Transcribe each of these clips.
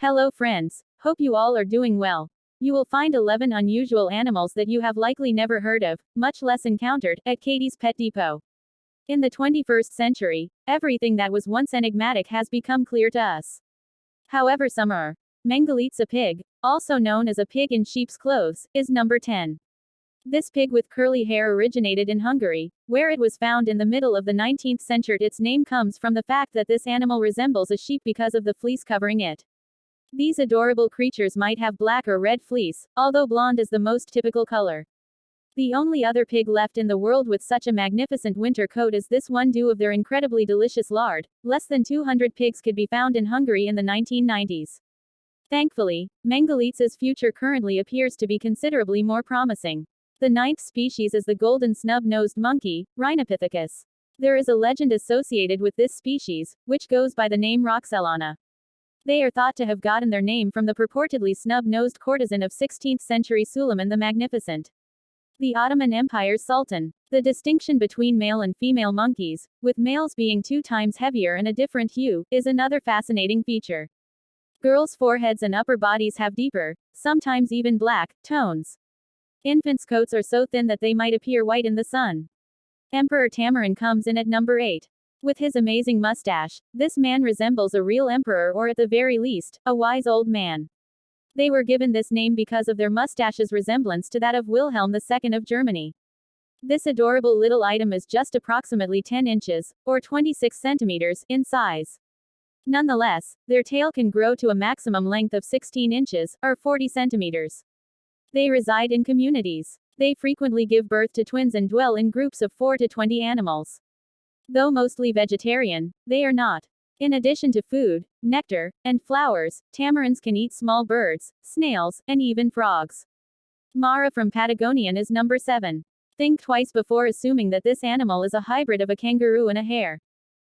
Hello friends, hope you all are doing well. You will find 11 unusual animals that you have likely never heard of, much less encountered, at Katie's Pet Depot. In the 21st century, everything that was once enigmatic has become clear to us. However, some are. Mengeleet's pig, also known as a pig in sheep's clothes, is number 10. This pig with curly hair originated in Hungary, where it was found in the middle of the 19th century. Its name comes from the fact that this animal resembles a sheep because of the fleece covering it. These adorable creatures might have black or red fleece, although blonde is the most typical color. The only other pig left in the world with such a magnificent winter coat is this one, due of their incredibly delicious lard. Less than 200 pigs could be found in Hungary in the 1990s. Thankfully, Mengeleet's future currently appears to be considerably more promising. The ninth species is the golden snub-nosed monkey, Rhinopithecus. There is a legend associated with this species, which goes by the name Roxelana. They are thought to have gotten their name from the purportedly snub-nosed courtesan of 16th century Suleiman the Magnificent, the Ottoman Empire's sultan. The distinction between male and female monkeys, with males being 2 times heavier and a different hue, is another fascinating feature. Girls' foreheads and upper bodies have deeper, sometimes even black, tones. Infants' coats are so thin that they might appear white in the sun. Emperor Tamarin comes in at number 8. With his amazing mustache, this man resembles a real emperor, or at the very least, a wise old man. They were given this name because of their mustache's resemblance to that of Wilhelm II of Germany. This adorable little item is just approximately 10 inches, or 26 centimeters, in size. Nonetheless, their tail can grow to a maximum length of 16 inches, or 40 centimeters. They reside in communities. They frequently give birth to twins and dwell in groups of 4 to 20 animals. Though mostly vegetarian, they are not. In addition to food, nectar, and flowers, tamarins can eat small birds, snails, and even frogs. Mara from Patagonia is number 7. Think twice before assuming that this animal is a hybrid of a kangaroo and a hare.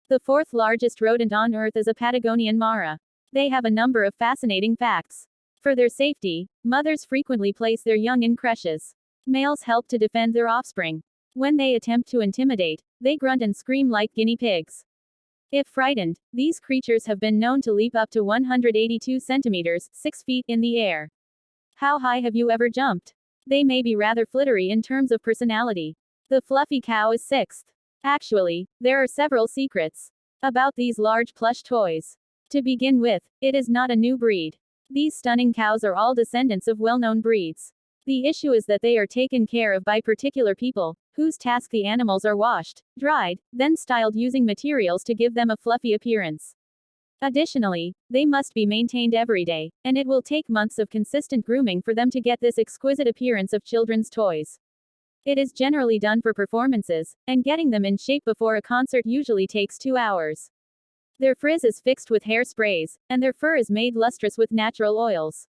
The 4th largest rodent on Earth is a Patagonian mara. They have a number of fascinating facts. For their safety, mothers frequently place their young in creches. Males help to defend their offspring. When they attempt to intimidate, they grunt and scream like guinea pigs. If frightened, these creatures have been known to leap up to 182 centimeters, 6 feet, in the air. How high have you ever jumped? They may be rather flittery in terms of personality. The fluffy cow is 6th. Actually, there are several secrets about these large plush toys. To begin with, it is not a new breed. These stunning cows are all descendants of well-known breeds. The issue is that they are taken care of by particular people, whose task the animals are washed, dried, then styled using materials to give them a fluffy appearance. Additionally, they must be maintained every day, and it will take months of consistent grooming for them to get this exquisite appearance of children's toys. It is generally done for performances, and getting them in shape before a concert usually takes 2 hours. Their frizz is fixed with hairsprays, and their fur is made lustrous with natural oils.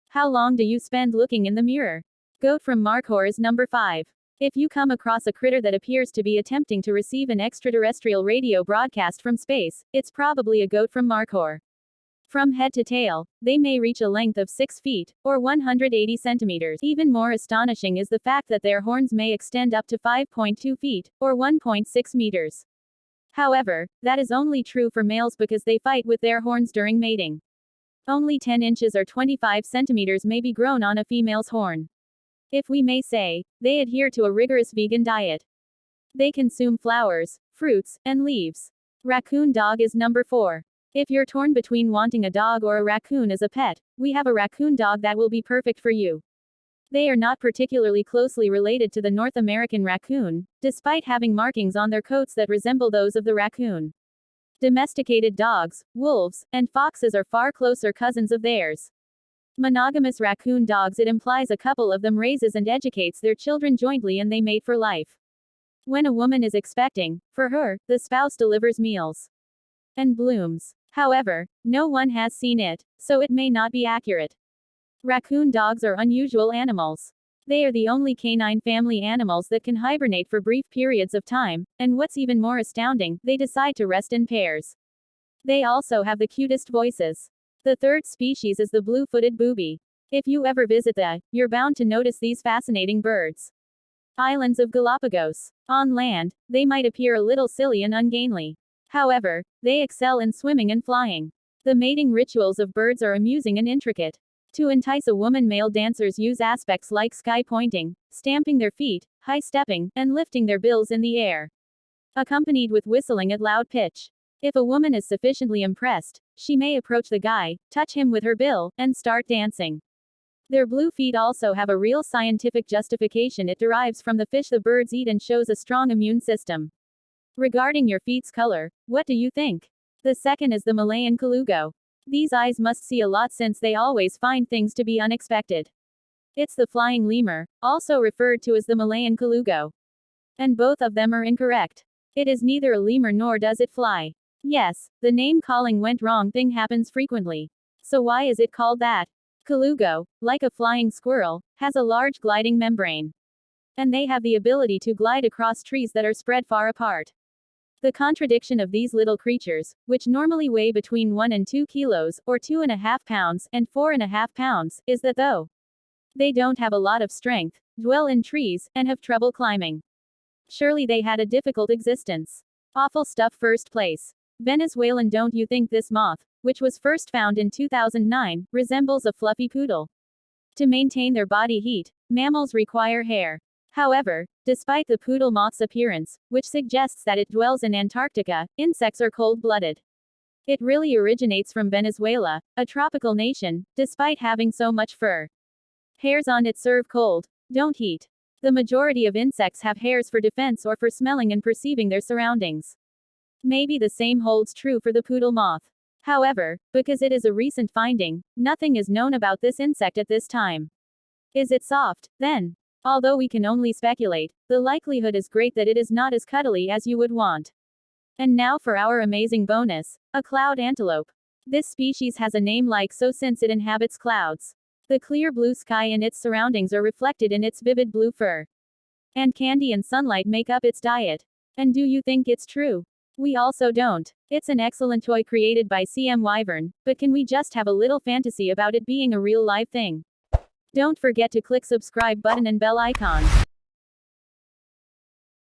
How long do you spend looking in the mirror? Goat from Markhor is number 5. If you come across a critter that appears to be attempting to receive an extraterrestrial radio broadcast from space, it's probably a goat from Markhor. From head to tail, they may reach a length of 6 feet, or 180 centimeters. Even more astonishing is the fact that their horns may extend up to 5.2 feet, or 1.6 meters. However, that is only true for males because they fight with their horns during mating. Only 10 inches or 25 centimeters may be grown on a female's horn. If we may say, they adhere to a rigorous vegan diet. They consume flowers, fruits, and leaves. Raccoon dog is number 4. If you're torn between wanting a dog or a raccoon as a pet, we have a raccoon dog that will be perfect for you. They are not particularly closely related to the North American raccoon, despite having markings on their coats that resemble those of the raccoon. Domesticated dogs, wolves, and foxes are far closer cousins of theirs. Monogamous raccoon dogs, it implies a couple of them raises and educates their children jointly and they mate for life. When a woman is expecting, for her, the spouse delivers meals and blooms. However, no one has seen it, so it may not be accurate. Raccoon dogs are unusual animals. They are the only canine family animals that can hibernate for brief periods of time, and what's even more astounding, they decide to rest in pairs. They also have the cutest voices. The 3rd species is the blue-footed booby. If you ever visit you're bound to notice these fascinating birds. Islands of Galapagos. On land, they might appear a little silly and ungainly. However, they excel in swimming and flying. The mating rituals of birds are amusing and intricate. To entice a woman, male dancers use aspects like sky pointing, stamping their feet, high stepping, and lifting their bills in the air, accompanied with whistling at loud pitch. If a woman is sufficiently impressed, she may approach the guy, touch him with her bill, and start dancing. Their blue feet also have a real scientific justification. It derives from the fish the birds eat and shows a strong immune system. Regarding your feet's color, what do you think? The second is the Malayan colugo. These eyes must see a lot since they always find things to be unexpected. It's the flying lemur, also referred to as the Malayan colugo. And both of them are incorrect. It is neither a lemur nor does it fly. Yes, the name calling went wrong thing happens frequently. So why is it called that? Colugo, like a flying squirrel, has a large gliding membrane. And they have the ability to glide across trees that are spread far apart. The contradiction of these little creatures, which normally weigh between 1 and 2 kilos, or 2.5 pounds, and 4.5 pounds, is that though they don't have a lot of strength, dwell in trees, and have trouble climbing. Surely they had a difficult existence. Awful stuff. First place. Venezuelan. Don't you think this moth, which was first found in 2009, resembles a fluffy poodle? To maintain their body heat, mammals require hair. However, despite the poodle moth's appearance, which suggests that it dwells in Antarctica, insects are cold-blooded. It really originates from Venezuela, a tropical nation, despite having so much fur. Hairs on it serve cold, don't heat. The majority of insects have hairs for defense or for smelling and perceiving their surroundings. Maybe the same holds true for the poodle moth. However, because it is a recent finding, nothing is known about this insect at this time. Is it soft, then? Although we can only speculate, the likelihood is great that it is not as cuddly as you would want. And now for our amazing bonus, a cloud antelope. This species has a name like so since it inhabits clouds. The clear blue sky and its surroundings are reflected in its vivid blue fur. And candy and sunlight make up its diet. And do you think it's true? We also don't. It's an excellent toy created by CM Wyvern, but can we just have a little fantasy about it being a real live thing? Don't forget to click subscribe button and bell icon.